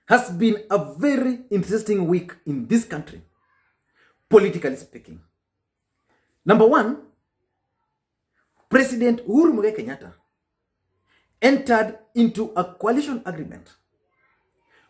has been a very interesting week in this country, politically speaking. Number one, President Uhuru Kenyatta entered into a coalition agreement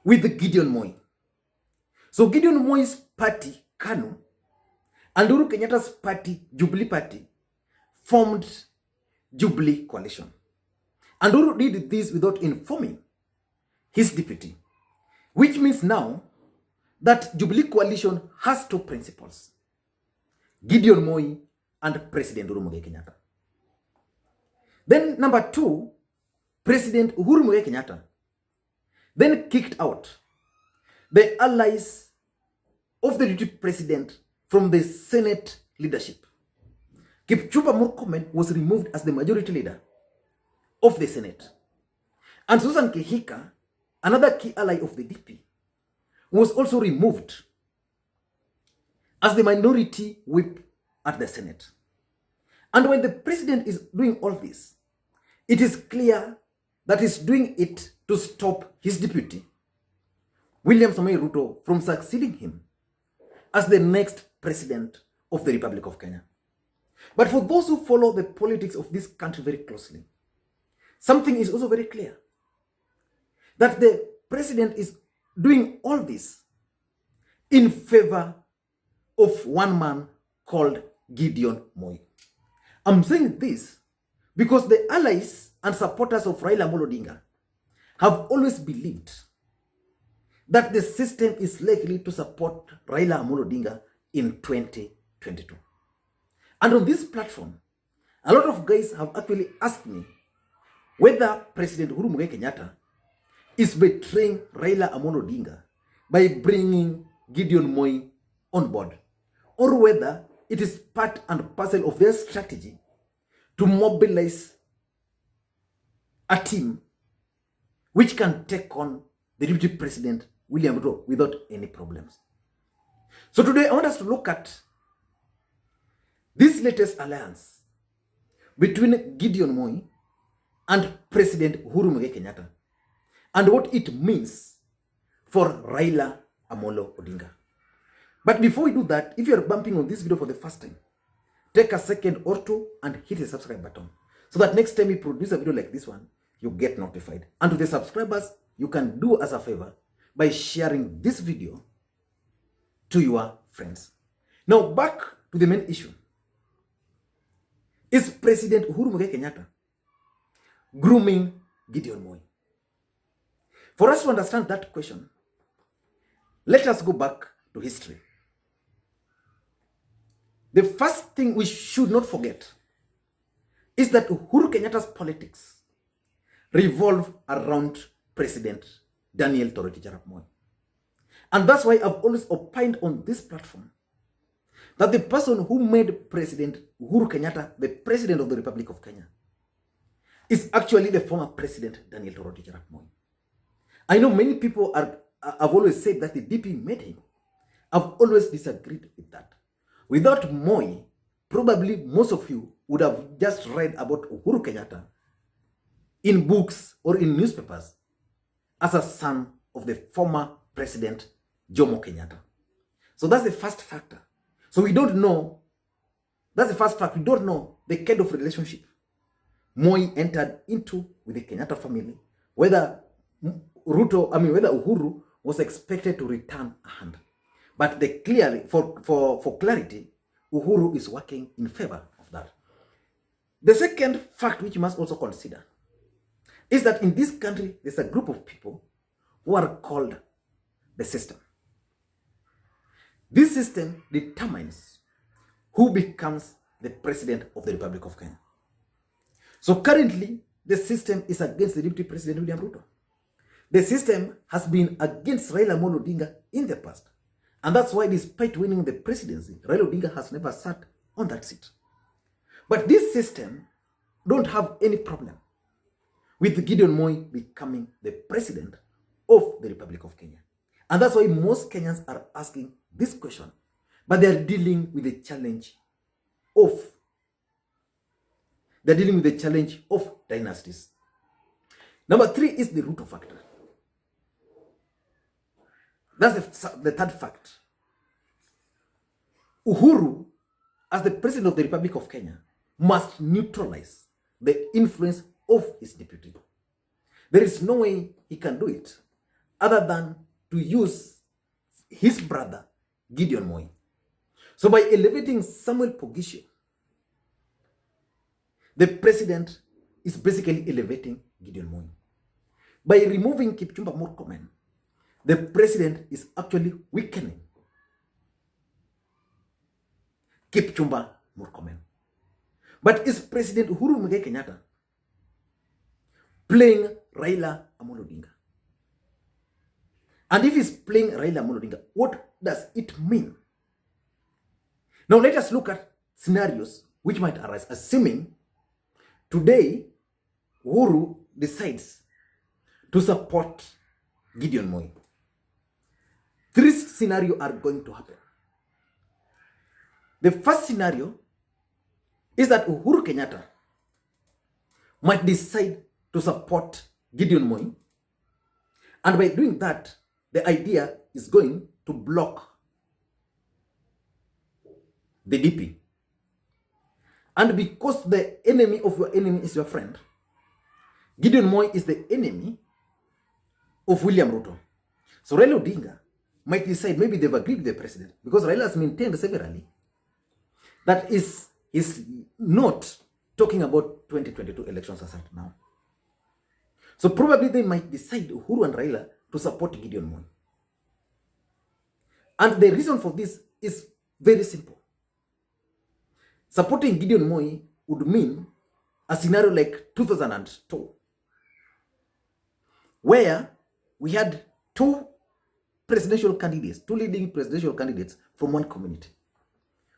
with Gideon Moi. So Gideon Moi's party, Kanu, and Uhuru Kenyatta's party, Jubilee party, formed Jubilee coalition. And Uhuru did this without informing his deputy, which means now that Jubilee coalition has two principles: Gideon Moi and President Uhuru Kenyatta. Then number two, President Uhuru Kenyatta then kicked out the allies of the deputy president from the Senate leadership. Kipchumba Murkomen was removed as the majority leader of the Senate. And Susan Kihika, another key ally of the DP, was also removed as the minority whip at the Senate. And when the president is doing all this, it is clear that he's doing it to stop his deputy, William Samoei Ruto, from succeeding him as the next president of the Republic of Kenya. But for those who follow the politics of this country very closely, something is also very clear: that the president is doing all this in favor of one man called Gideon Moi. I'm saying this because the allies and supporters of Raila Odinga have always believed that the system is likely to support Raila Odinga in 2022. And on this platform, a lot of guys have actually asked me whether President Uhuru Kenyatta is betraying Raila Odinga by bringing Gideon Moi on board, or whether it is part and parcel of their strategy to mobilize a team which can take on the deputy president, William Ruto, without any problems. So today I want us to look at this latest alliance between Gideon Moi and President Uhuru Kenyatta, and what it means for Raila Odinga. But before we do that, if you are bumping on this video for the first time, take a second or two and hit the subscribe button so that next time we produce a video like this one, you get notified. And to the subscribers, you can do us a favor by sharing this video to your friends. Now back to the main issue. Is President Uhuru Kenyatta grooming Gideon Moi? For us to understand that question, let us go back to history. The first thing we should not forget is that Uhuru Kenyatta's politics revolve around President Daniel Toroitich arap Moi. And that's why I've always opined on this platform that the person who made President Uhuru Kenyatta the President of the Republic of Kenya is actually the former President Daniel Toroitich arap Moi. I know many people have always said that the DP made him. I've always disagreed with that. Without Moi, probably most of you would have just read about Uhuru Kenyatta in books or in newspapers as a son of the former President Jomo Kenyatta. So that's the first factor. So we don't know, that's the first fact, we don't know the kind of relationship Moi entered into with the Kenyatta family, whether whether Uhuru was expected to return a hand. But for clarity, Uhuru is working in favor of that. The second fact which you must also consider is that in this country, there's a group of people who are called the system. This system determines who becomes the president of the Republic of Kenya. So currently, the system is against the Deputy President William Ruto. The system has been against Raila Odinga in the past. And that's why, despite winning the presidency, Raila Odinga has never sat on that seat. But this system don't have any problem with Gideon Moi becoming the president of the Republic of Kenya. And that's why most Kenyans are asking this question. But they are dealing with the challenge of dynasties. Number three is the Ruto factor. That's the third fact. Uhuru, as the president of the Republic of Kenya, must neutralize the influence of his deputy. There is no way he can do it other than to use his brother, Gideon Moi. So by elevating Samuel Pogisho, the president is basically elevating Gideon Moi. By removing Kipchumba Murkomen, the president is actually weakening Kipchumba Murkomen. But is President Uhuru Kenyatta playing Raila Odinga? And if he's playing Raila Odinga, what does it mean? Now let us look at scenarios which might arise, assuming today Uhuru decides to support Gideon Moi. Three scenarios are going to happen. The first scenario is that Uhuru Kenyatta might decide to support Gideon Moi, and by doing that, the idea is going to block the DP. And because the enemy of your enemy is your friend, Gideon Moi is the enemy of William Ruto. So Raila Odinga might decide, maybe they've agreed with the president, because Raila has maintained severally that is not talking about 2022 elections as at now. So probably they might decide, Uhuru and Raila, to support Gideon Moi. And the reason for this is very simple. Supporting Gideon Moi would mean a scenario like 2002, where we had two leading presidential candidates from one community.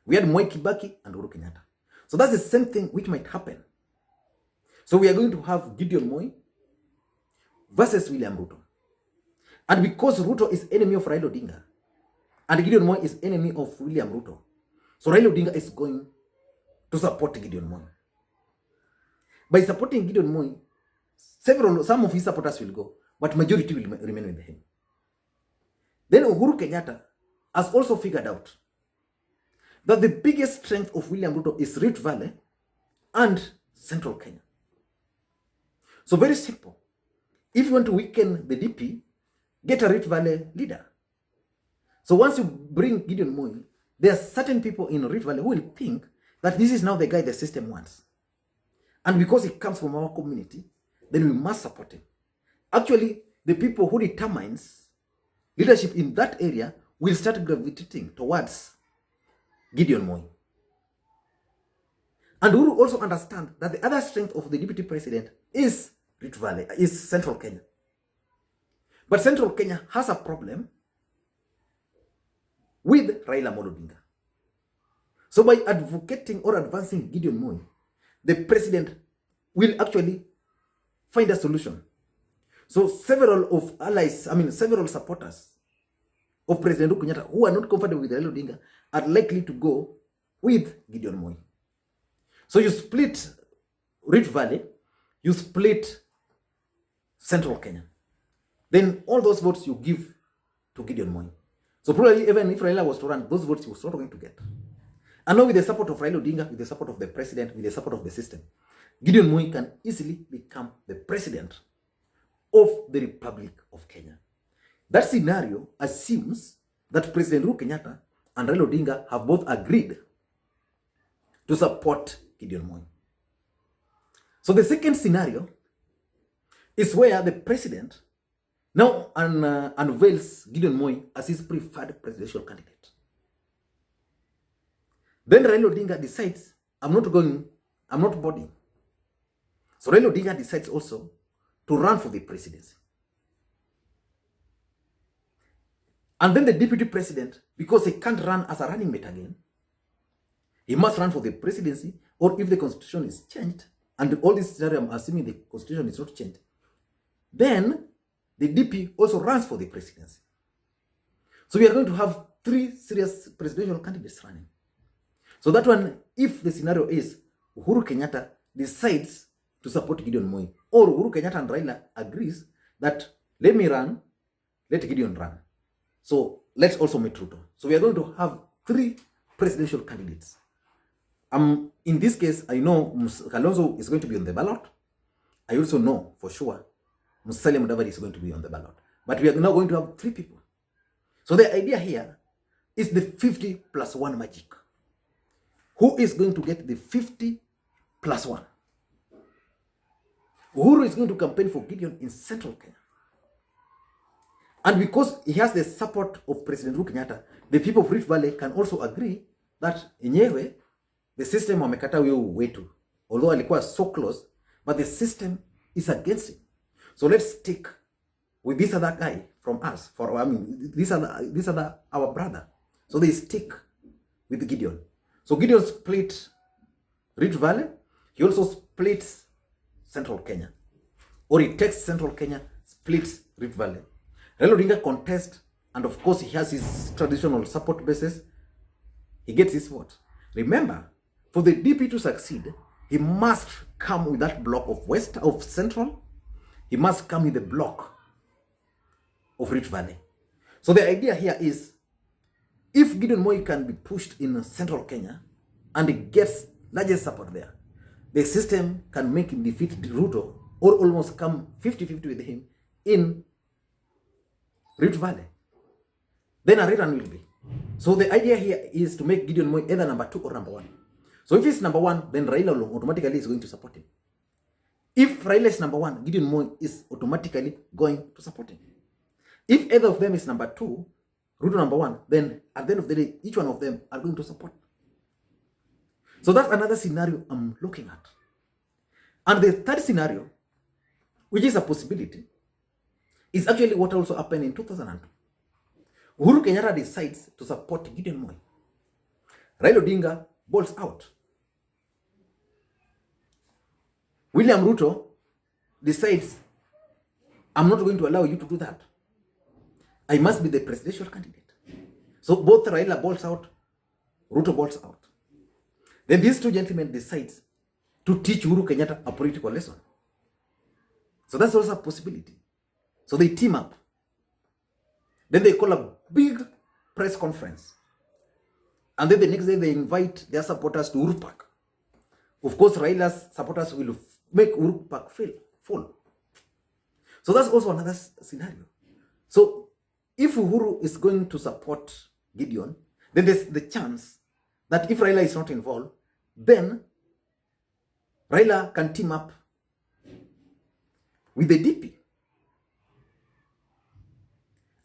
We had Moi Kibaki and Uhuru Kenyatta. So that's the same thing which might happen. So we are going to have Gideon Moi versus William Ruto. And because Ruto is enemy of Raila Odinga, and Gideon Moi is enemy of William Ruto, so Raila Odinga is going to support Gideon Moi. By supporting Gideon Moi, some of his supporters will go, but majority will remain with him. Then Uhuru Kenyatta has also figured out that the biggest strength of William Ruto is Rift Valley and Central Kenya. So very simple. If you want to weaken the DP, get a Rift Valley leader. So once you bring Gideon Moi, there are certain people in Rift Valley who will think that this is now the guy the system wants. And because he comes from our community, then we must support him. Actually, the people who determines leadership in that area will start gravitating towards Gideon Moi. And we will also understand that the other strength of the deputy president is Rift Valley, is Central Kenya. But Central Kenya has a problem with Raila Odinga. So by advocating or advancing Gideon Moi, the president will actually find a solution. So several supporters of President Uhuru Kenyatta who are not comfortable with Raila Odinga are likely to go with Gideon Moi. So you split Rift Valley, you split Central Kenya. Then all those votes you give to Gideon Moi. So probably even if Raila was to run, those votes he was not going to get. And now with the support of Raila Odinga, with the support of the president, with the support of the system, Gideon Moi can easily become the president of the Republic of Kenya. That scenario assumes that President Uhuru Kenyatta and Raila Odinga have both agreed to support Gideon Moi. So the second scenario is where the president now unveils Gideon Moi as his preferred presidential candidate. Then Raila Odinga decides, I'm not boarding. So Raila Odinga decides also to run for the presidency. And then the deputy president, because he can't run as a running mate again, he must run for the presidency, or if the constitution is changed, and all this scenario, I'm assuming the constitution is not changed, then the DP also runs for the presidency. So we are going to have three serious presidential candidates running. So that one, if the scenario is Uhuru Kenyatta decides to support Gideon Moi, or Uhuru Kenyatta and Raila agrees that let me run, let Gideon run. So let's also meet Ruto. So we are going to have 3 presidential candidates. In this case, I know Kalonzo is going to be on the ballot. I also know for sure Musalia Mudavadi is going to be on the ballot. But we are now going to have 3 people. So the idea here is the 50 plus 1 magic. Who is going to get the 50 plus 1? Uhuru is going to campaign for Gideon in Central Kenya. And because he has the support of President Uhuru Kenyatta, the people of Rift Valley can also agree that yenyewe the system wamekata huyo wetu. Although alikuwa so close, but the system is against him. So let's stick with this other guy from us. This other our brother. So they stick with Gideon. So Gideon split Rift Valley. He also splits Central Kenya. Or he takes Central Kenya, splits Rift Valley. Raila Odinga contests, and of course he has his traditional support basis. He gets his vote. Remember, for the DP to succeed, he must come with that block of Central. He must come with the block of Rift Valley. So the idea here is, if Gideon Moi can be pushed in Central Kenya and he gets largest support there, the system can make him defeat Ruto or almost come 50-50 with him in Rift Valley. Then a rerun will be. So the idea here is to make Gideon Moi either number 2 or number 1. So if he's number 1, then Raila automatically is going to support him. If Raila is number 1, Gideon Moi is automatically going to support him. If either of them is number 2, Ruto number 1, then at the end of the day, each one of them are going to support. So that's another scenario I'm looking at. And the third scenario, which is a possibility, is actually what also happened in 2002. Uhuru Kenyatta decides to support Gideon Moi. Raila Odinga balls out. William Ruto decides, I'm not going to allow you to do that. I must be the presidential candidate. So both Raila balls out, Ruto balls out. Then these 2 gentlemen decide to teach Uhuru Kenyatta a political lesson. So that's also a possibility. So they team up. Then they call a big press conference. And then the next day they invite their supporters to Uhuru Park. Of course, Raila's supporters will make Uhuru Park full. So that's also another scenario. So if Uhuru is going to support Gideon, then there's the chance that if Raila is not involved, then Raila can team up with the DP.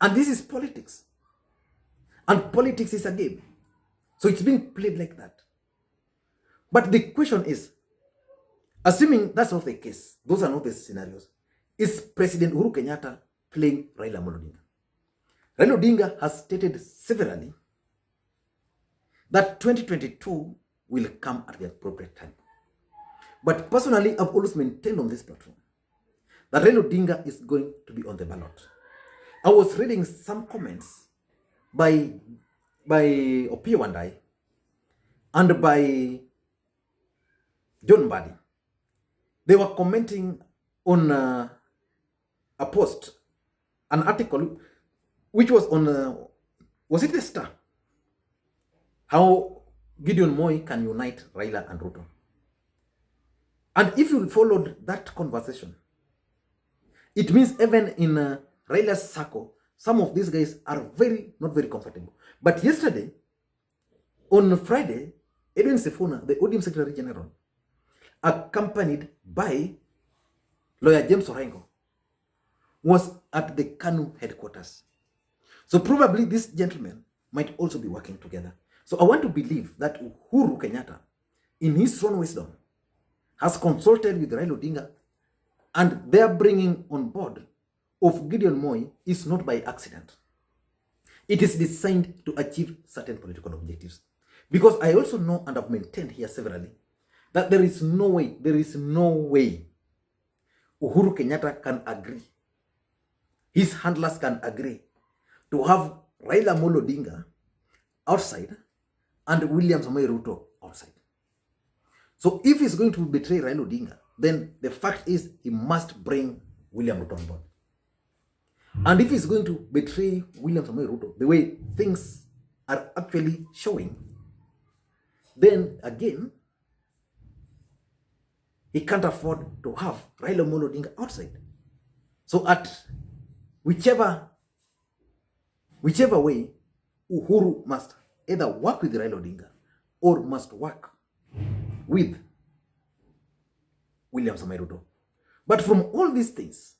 And this is politics. And politics is a game. So it's being played like that. But the question is, assuming that's not the case, those are not the scenarios, is President Uhuru Kenyatta playing Raila Odinga? Raila Odinga has stated severally that 2022 will come at the appropriate time. But personally, I've always maintained on this platform that Raila Odinga is going to be on the ballot. I was reading some comments by Opiyo Wandayi and by John Mbadi. They were commenting on a post, an article, which was on, was it the Star? How Gideon Moi can unite Raila and Ruto. And if you followed that conversation, it means even in Raila's circle, some of these guys are not very comfortable. But yesterday, on Friday, Edwin Sifuna, the ODM Secretary General, accompanied by lawyer James Orengo, was at the Kanu headquarters. So probably these gentlemen might also be working together. So I want to believe that Uhuru Kenyatta, in his own wisdom, has consulted with Raila Odinga, and their bringing on board of Gideon Moi is not by accident. It is designed to achieve certain political objectives. Because I also know, and I've maintained here severally, that there is no way Uhuru Kenyatta can agree, his handlers can agree to have Raila Odinga outside and William Samoei Ruto outside. So if he's going to betray Raila Odinga, then the fact is he must bring William Ruto on board. And if he's going to betray William Samoei Ruto, the way things are actually showing, then again, he can't afford to have Raila Odinga outside. So at whichever way, Uhuru must either work with Raila Odinga or must work with William Samoei Ruto. But from all these things,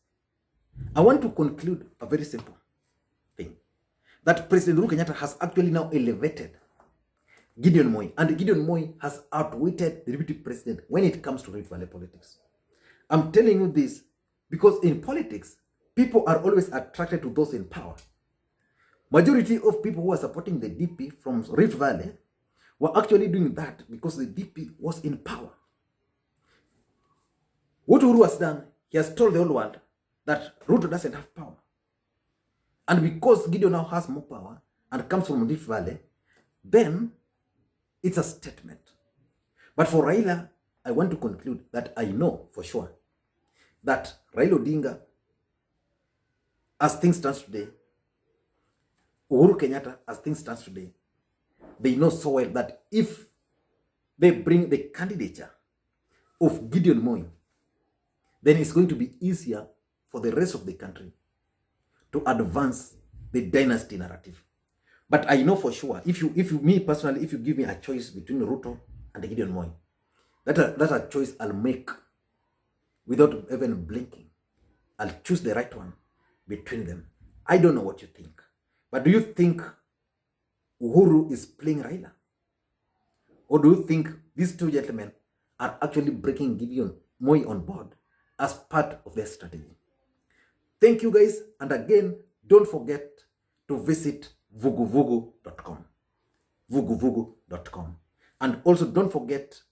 I want to conclude a very simple thing. That President Uhuru Kenyatta has actually now elevated Gideon Moi. And Gideon Moi has outwitted the deputy president when it comes to Rift Valley politics. I'm telling you this because in politics, people are always attracted to those in power. Majority of people who are supporting the DP from Rift Valley were actually doing that because the DP was in power. What Uhuru has done, he has told the whole world that Ruto doesn't have power. And because Gideon now has more power and comes from Rift Valley, then it's a statement. But for Raila, I want to conclude that I know for sure that Raila Odinga, as things stand today, Uhuru Kenyatta, as things stand today, they know so well that if they bring the candidature of Gideon Moi, then it's going to be easier for the rest of the country to advance the dynasty narrative. But I know for sure, if you me personally, if you give me a choice between Ruto and Gideon Moi, that's a choice I'll make without even blinking. I'll choose the right one between them. I don't know what you think. But do you think Uhuru is playing Raila? Or do you think these two gentlemen are actually breaking Gideon Moi on board as part of their strategy? Thank you guys. And again, don't forget to visit vuguvugu.com. vuguvugu.com. And also don't forget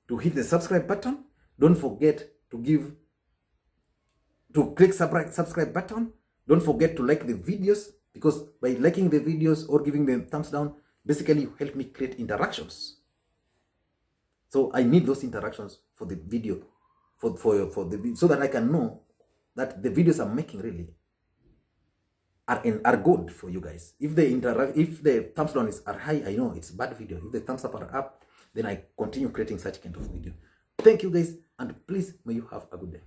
to hit the subscribe button. Don't forget to click subscribe button. Don't forget to like the videos, because by liking the videos or giving them thumbs down, basically you help me create interactions. So I need those interactions for the video, for the video, so that I can know that the videos I'm making really are good for you guys. If the thumbs down are high, I know it's a bad video. If the thumbs up are up, then I continue creating such kind of video. Thank you guys, and please may you have a good day.